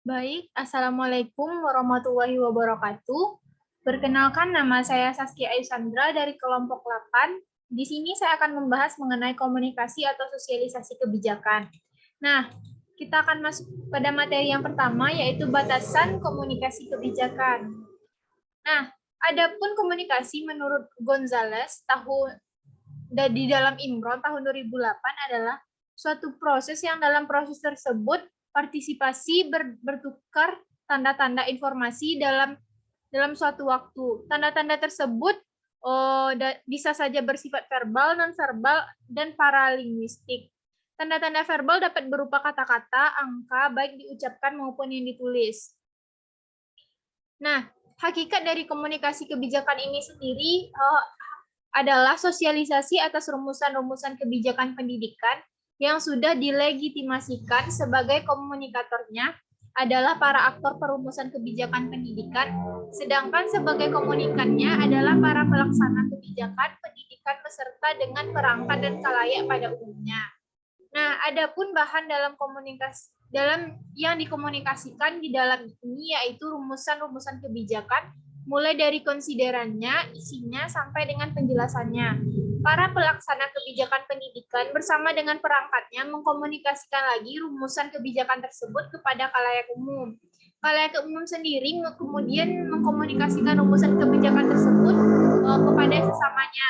Baik, Assalamualaikum warahmatullahi wabarakatuh. Perkenalkan, nama saya Saskia Ayu-Sandra dari kelompok 8. Di sini saya akan membahas mengenai komunikasi atau sosialisasi kebijakan. Nah, kita akan masuk pada materi yang pertama, yaitu batasan komunikasi kebijakan. Nah, adapun komunikasi menurut Gonzales di dalam Imron tahun 2008 adalah suatu proses yang dalam proses tersebut partisipasi bertukar tanda-tanda informasi dalam suatu waktu. Tanda-tanda tersebut bisa saja bersifat verbal, non-verbal, dan paralinguistik. Tanda-tanda verbal dapat berupa kata-kata, angka, baik diucapkan maupun yang ditulis. Nah, hakikat dari komunikasi kebijakan ini sendiri adalah sosialisasi atas rumusan-rumusan kebijakan pendidikan yang sudah dilegitimasikan sebagai komunikatornya adalah para aktor perumusan kebijakan pendidikan, sedangkan sebagai komunikannya adalah para pelaksana kebijakan pendidikan beserta dengan perangkat dan khalayak pada umumnya. Nah, adapun bahan dalam yang dikomunikasikan di dalam ini yaitu rumusan-rumusan kebijakan, mulai dari konsiderannya, isinya, sampai dengan penjelasannya. Para pelaksana kebijakan pendidikan bersama dengan perangkatnya mengkomunikasikan lagi rumusan kebijakan tersebut kepada khalayak umum. Khalayak umum sendiri kemudian mengkomunikasikan rumusan kebijakan tersebut kepada sesamanya.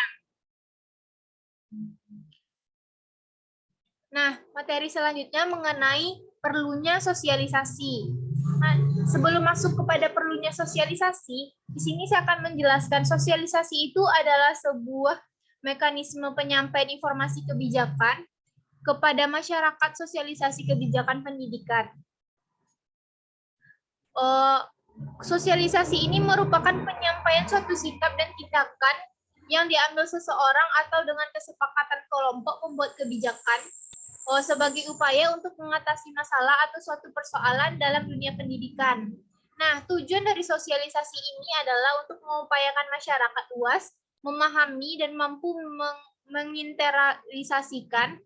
Nah, materi selanjutnya mengenai perlunya sosialisasi. Nah, sebelum masuk kepada perlunya sosialisasi, di sini saya akan menjelaskan sosialisasi itu adalah sebuah mekanisme penyampaian informasi kebijakan kepada masyarakat, sosialisasi kebijakan pendidikan. Sosialisasi ini merupakan penyampaian suatu sikap dan tindakan yang diambil seseorang atau dengan kesepakatan kelompok pembuat kebijakan sebagai upaya untuk mengatasi masalah atau suatu persoalan dalam dunia pendidikan. Nah, tujuan dari sosialisasi ini adalah untuk mengupayakan masyarakat luas memahami dan mampu menginternalisasikan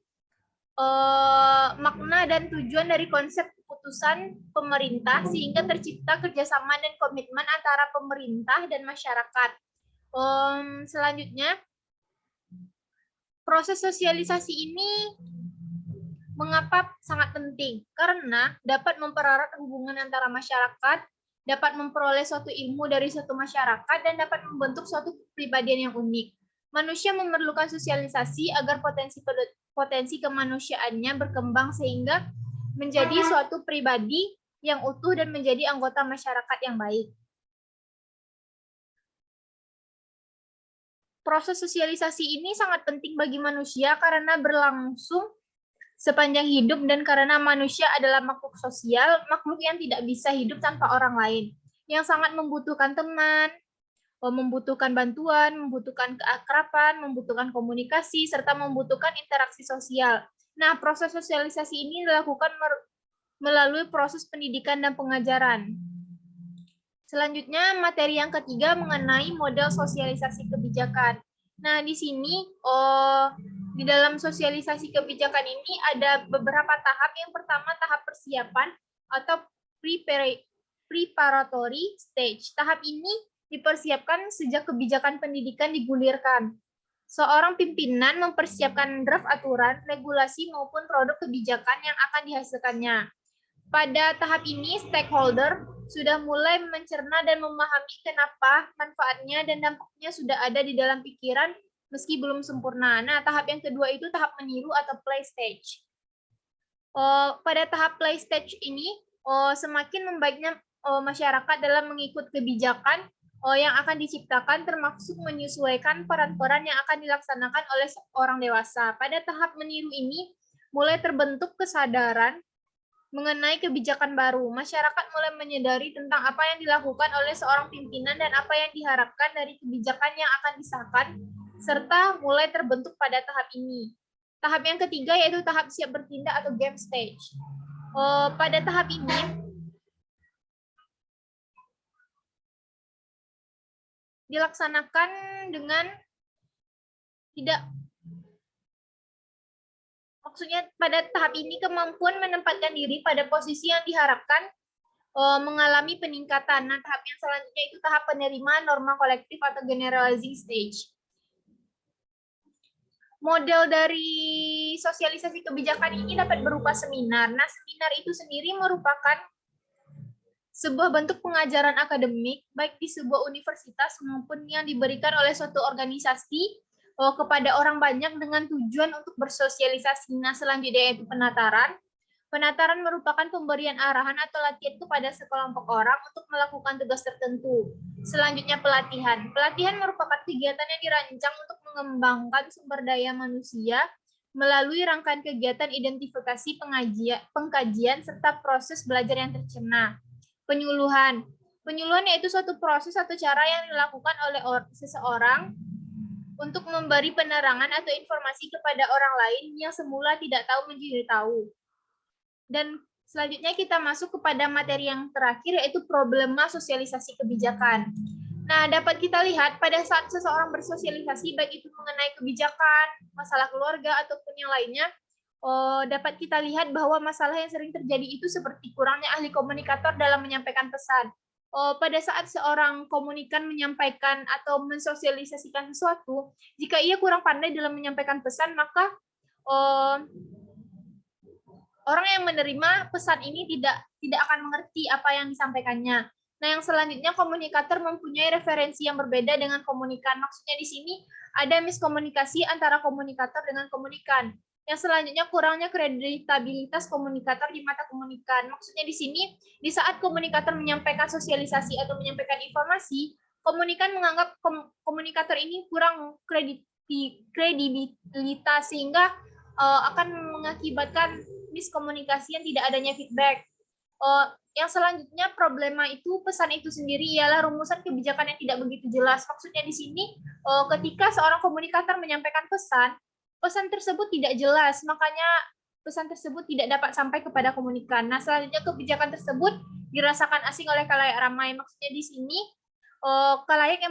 makna dan tujuan dari konsep keputusan pemerintah sehingga tercipta kerjasama dan komitmen antara pemerintah dan masyarakat. Selanjutnya, proses sosialisasi ini mengapa sangat penting? Karena dapat mempererat hubungan antara masyarakat, dapat memperoleh suatu ilmu dari suatu masyarakat, dan dapat membentuk suatu kepribadian yang unik. Manusia memerlukan sosialisasi agar potensi kemanusiaannya berkembang sehingga menjadi suatu pribadi yang utuh dan menjadi anggota masyarakat yang baik. Proses sosialisasi ini sangat penting bagi manusia karena berlangsung sepanjang hidup dan karena manusia adalah makhluk sosial, makhluk yang tidak bisa hidup tanpa orang lain, yang sangat membutuhkan teman, membutuhkan bantuan, membutuhkan keakraban, membutuhkan komunikasi, serta membutuhkan interaksi sosial. Nah, proses sosialisasi ini dilakukan melalui proses pendidikan dan pengajaran. Selanjutnya, materi yang ketiga mengenai model sosialisasi kebijakan. Nah, di sini di dalam sosialisasi kebijakan ini ada beberapa tahap. Yang pertama, tahap persiapan atau preparatory stage. Tahap ini dipersiapkan sejak kebijakan pendidikan digulirkan. Seorang pimpinan mempersiapkan draft aturan, regulasi, maupun produk kebijakan yang akan dihasilkannya. Pada tahap ini, stakeholder sudah mulai mencerna dan memahami kenapa manfaatnya dan dampaknya sudah ada di dalam pikiran meski belum sempurna. Nah, tahap yang kedua itu tahap meniru atau play stage. Pada tahap play stage ini, semakin membaiknya masyarakat dalam mengikut kebijakan yang akan diciptakan, termasuk menyesuaikan peran-peran yang akan dilaksanakan oleh orang dewasa. Pada tahap meniru ini, mulai terbentuk kesadaran mengenai kebijakan baru. Masyarakat mulai menyadari tentang apa yang dilakukan oleh seorang pimpinan dan apa yang diharapkan dari kebijakan yang akan disahkan, serta mulai terbentuk pada tahap ini. Tahap yang ketiga yaitu tahap siap bertindak atau game stage. Pada tahap ini, dilaksanakan dengan maksudnya pada tahap ini kemampuan menempatkan diri pada posisi yang diharapkan mengalami peningkatan. Nah, tahap yang selanjutnya itu tahap penerimaan norma kolektif atau generalizing stage. Model dari sosialisasi kebijakan ini dapat berupa seminar. Nah, seminar itu sendiri merupakan sebuah bentuk pengajaran akademik, baik di sebuah universitas maupun yang diberikan oleh suatu organisasi kepada orang banyak dengan tujuan untuk bersosialisasi. Nah, selanjutnya yaitu penataran. Penataran merupakan pemberian arahan atau latihan kepada sekelompok orang untuk melakukan tugas tertentu. Selanjutnya pelatihan. Pelatihan merupakan kegiatan yang dirancang untuk mengembangkan sumber daya manusia melalui rangkaian kegiatan identifikasi, pengkajian, serta proses belajar yang tercerna. Penyuluhan. Penyuluhan yaitu suatu proses atau cara yang dilakukan oleh seseorang untuk memberi penerangan atau informasi kepada orang lain yang semula tidak tahu menjadi tahu. Dan selanjutnya kita masuk kepada materi yang terakhir, yaitu problema sosialisasi kebijakan. Nah, dapat kita lihat pada saat seseorang bersosialisasi, baik itu mengenai kebijakan, masalah keluarga, ataupun yang lainnya, dapat kita lihat bahwa masalah yang sering terjadi itu seperti kurangnya ahli komunikator dalam menyampaikan pesan. Pada saat seorang komunikan menyampaikan atau mensosialisasikan sesuatu, jika ia kurang pandai dalam menyampaikan pesan, maka orang yang menerima pesan ini tidak akan mengerti apa yang disampaikannya. Nah, yang selanjutnya komunikator mempunyai referensi yang berbeda dengan komunikan. Maksudnya di sini ada miskomunikasi antara komunikator dengan komunikan. Yang selanjutnya kurangnya kredibilitas komunikator di mata komunikan. Maksudnya di sini di saat komunikator menyampaikan sosialisasi atau menyampaikan informasi, komunikan menganggap komunikator ini kurang kredibilitas sehingga akan mengakibatkan miskomunikasi yang tidak adanya feedback. Yang selanjutnya problema itu pesan itu sendiri ialah rumusan kebijakan yang tidak begitu jelas. Maksudnya di sini ketika seorang komunikator menyampaikan pesan, pesan tersebut tidak jelas, makanya pesan tersebut tidak dapat sampai kepada komunikan. Nah, selanjutnya kebijakan tersebut dirasakan asing oleh khalayak ramai. Maksudnya di sini khalayak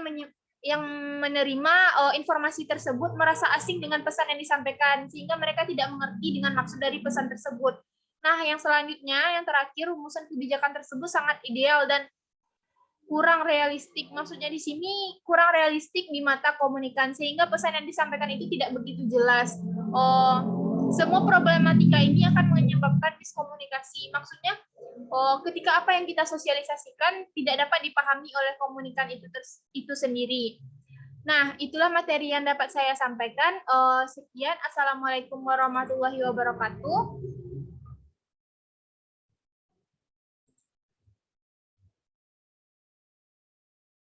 yang menerima informasi tersebut merasa asing dengan pesan yang disampaikan, sehingga mereka tidak mengerti dengan maksud dari pesan tersebut. Nah, yang selanjutnya, yang terakhir, rumusan kebijakan tersebut sangat ideal dan kurang realistik. Maksudnya di sini kurang realistik di mata komunikan, sehingga pesan yang disampaikan itu tidak begitu jelas. Semua problematika ini akan menyebabkan miskomunikasi. Maksudnya, ketika apa yang kita sosialisasikan tidak dapat dipahami oleh komunikan itu sendiri. Nah, itulah materi yang dapat saya sampaikan. Sekian. Assalamualaikum warahmatullahi wabarakatuh.